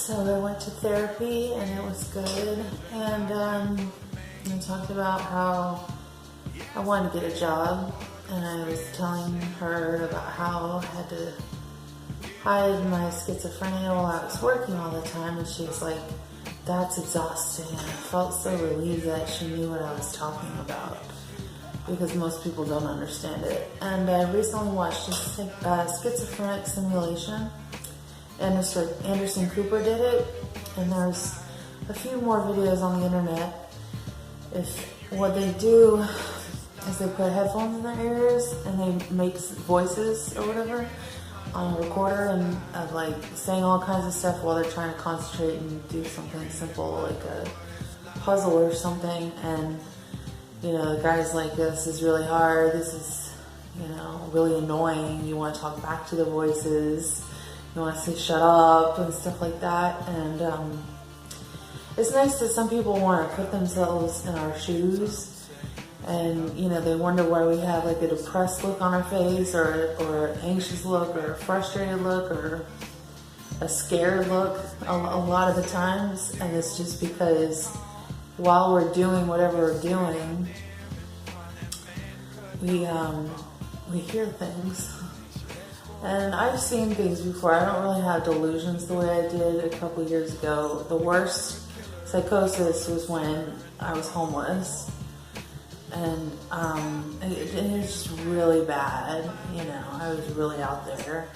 So I went to therapy and it was good. And I talked about how I wanted to get a job. And I was telling her about how I had to hide my schizophrenia while I was working all the time. And she was like, that's exhausting. And I felt so relieved that she knew what I was talking about, because most people don't understand it. And I recently watched a schizophrenic simulation. Anderson Cooper did it, and there's a few more videos on the internet. What they do is they put headphones in their ears and they make voices or whatever on a recorder and like saying all kinds of stuff while they're trying to concentrate and do something simple like a puzzle or something. And you know, the guy's like, this is really hard, this is, you know, really annoying, you want to talk back to the voices, you want to say shut up and stuff like that. And it's nice that some people want to put themselves in our shoes, and you know, they wonder why we have like a depressed look on our face, or an anxious look, or a frustrated look, or a scared look a lot of the times. And it's just because while we're doing whatever we're doing, we hear things. And I've seen things before. I don't really have delusions the way I did a couple years ago. The worst psychosis was when I was homeless. And it was just really bad, you know, I was really out there.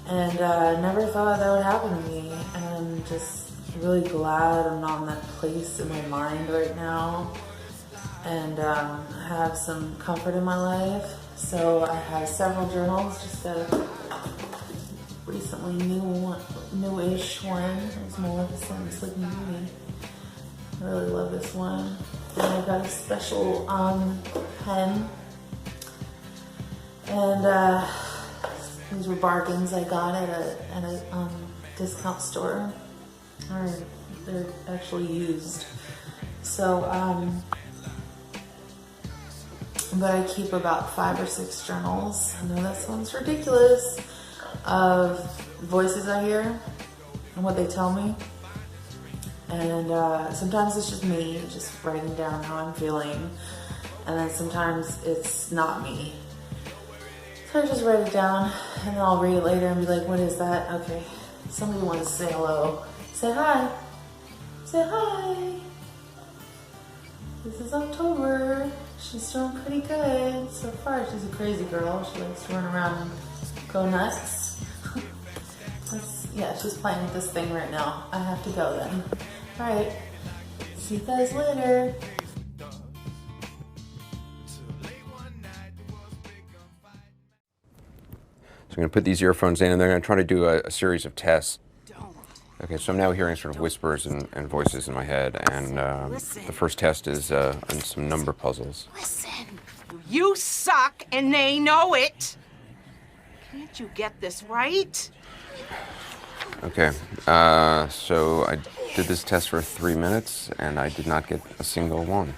And I never thought that would happen to me. And I'm just really glad I'm not in that place in my mind right now, and have some comfort in my life. So I have several journals, just a recently newish one. It's Maleficent, Sleeping Beauty. I really love this one. And I got a special pen, and these were bargains I got at a discount store. Or they're actually used. So, but I keep about 5 or 6 journals. I know that sounds ridiculous, of voices I hear and what they tell me. And sometimes it's just me just writing down how I'm feeling, and then sometimes it's not me. So I just write it down, and then I'll read it later and be like, what is that? Okay, somebody wants to say hello. Say hi. Say hi. This is October. She's doing pretty good so far. She's a crazy girl. She likes to run around and go nuts. Yeah, she's playing with this thing right now. I have to go then. All right. See you guys later. So I'm going to put these earphones in, and they're going to try to do a series of tests. Okay, so I'm now hearing sort of whispers and voices in my head, and the first test is on some number puzzles. Listen, you suck and they know it. Can't you get this right? Okay, so I did this test for 3 minutes, and I did not get a single one.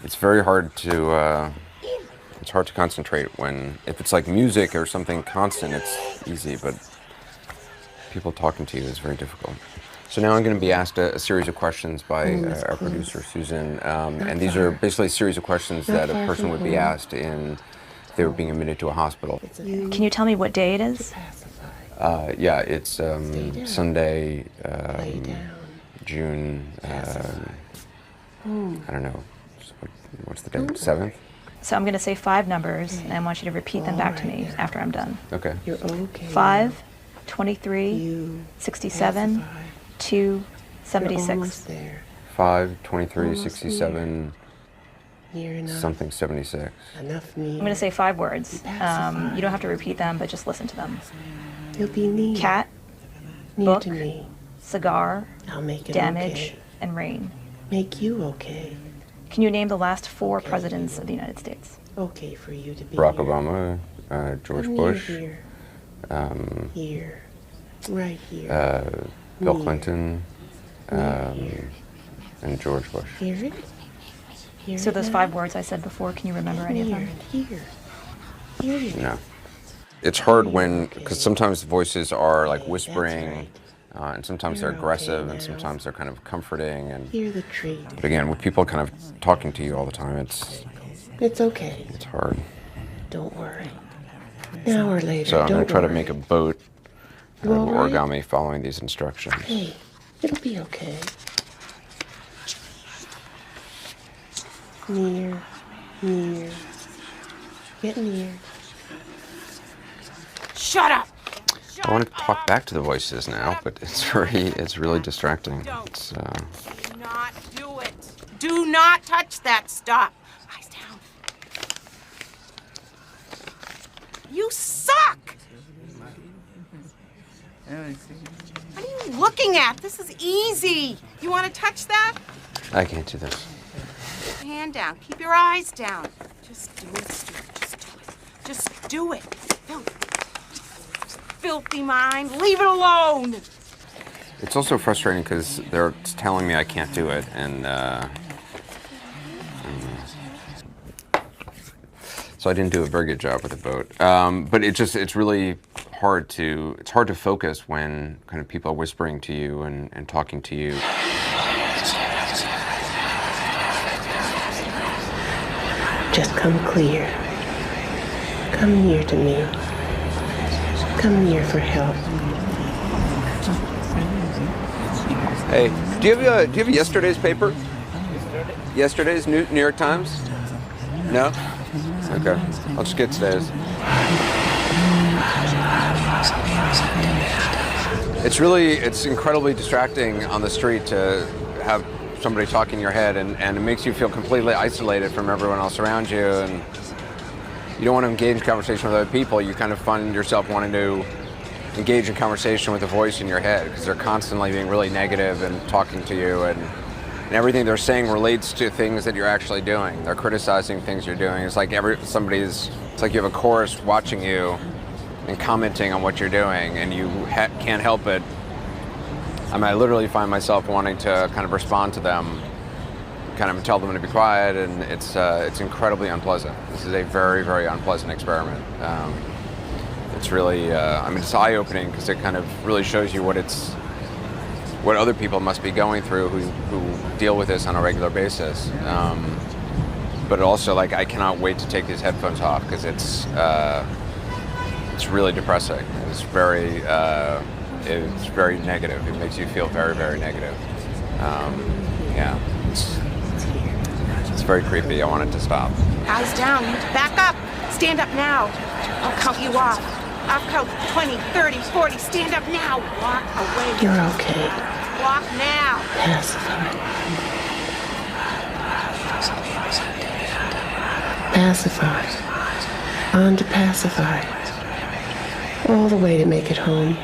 It's very hard to, it's hard to concentrate if it's like music or something constant, it's easy, but people talking to you is very difficult. So now I'm going to be asked a series of questions by our producer, Susan, and these are basically a series of questions that a person would be asked if they were being admitted to a hospital. Can you tell me what day it is? Yeah, it's Sunday, June, I don't know, what's the date, 7th? So I'm going to say 5 numbers, and I want you to repeat them back to me after I'm done. Okay. 5, 23, 67, 2, 76. 5, 23, 67, something 76. I'm going to say 5 words. You don't have to repeat them, but just listen to them. Cat, book, cigar, damage, and rain. Make you okay. Can you name the last 4 presidents of the United States? Okay for you to be Barack here. Obama, George Bush, Here. Here. Right here. Bill Clinton, and George Bush. Hear it? Hear So it those now? 5 words I said before, can you remember any of them? Here. Hear it. No. It's hard because sometimes voices are like whispering, And sometimes they're You're aggressive, okay and now. sometimes they're kind of comforting. And Hear the tree. but again, with people kind of talking to you all the time, It's okay. it's hard. Don't worry. Now or later. So I'm Don't gonna try to worry. make a boat out You of all right? origami following these instructions. Hey, it'll be okay. Near, near. Get near. Shut up! I want to talk back to the voices now, but it's really distracting. Don't. It's, Do not do it. Do not touch that. Stop. Eyes down. You suck! What are you looking at? This is easy. You want to touch that? I can't do this. Hand down. Keep your eyes down. Just do it, Stuart. Just do it. Just do it. Filthy mind. Leave it alone. It's also frustrating because they're telling me I can't do it, and so I didn't do a very good job with the boat. But it's really hard to focus when kind of people are whispering to you and talking to you. Just come clear. Come near to me. Come near for help. Hey, do you have yesterday's paper? Yesterday's New York Times? No? Okay, I'll just get today's. It's incredibly distracting on the street to have somebody talk in your head, and it makes you feel completely isolated from everyone else around you, and you don't want to engage in conversation with other people. You kind of find yourself wanting to engage in conversation with the voice in your head because they're constantly being really negative and talking to you, and everything they're saying relates to things that you're actually doing. They're criticizing things you're doing. It's like it's like you have a chorus watching you and commenting on what you're doing, and you can't help it. I mean, I literally find myself wanting to kind of respond to them, kind of tell them to be quiet, and it's incredibly unpleasant. This is a very, very unpleasant experiment. It's really, it's eye-opening because it kind of really shows you what other people must be going through who deal with this on a regular basis. But also, like, I cannot wait to take these headphones off because it's really depressing. It's very negative. It makes you feel very, very negative. Yeah, it's very creepy. I want it to stop. Eyes down. Back up. Stand up now. I'll count you off. I'll count 20, 30, 40. Stand up now. Walk away. You're okay. Walk now. Pacify. Pacify. On to pacify. All the way to make it home.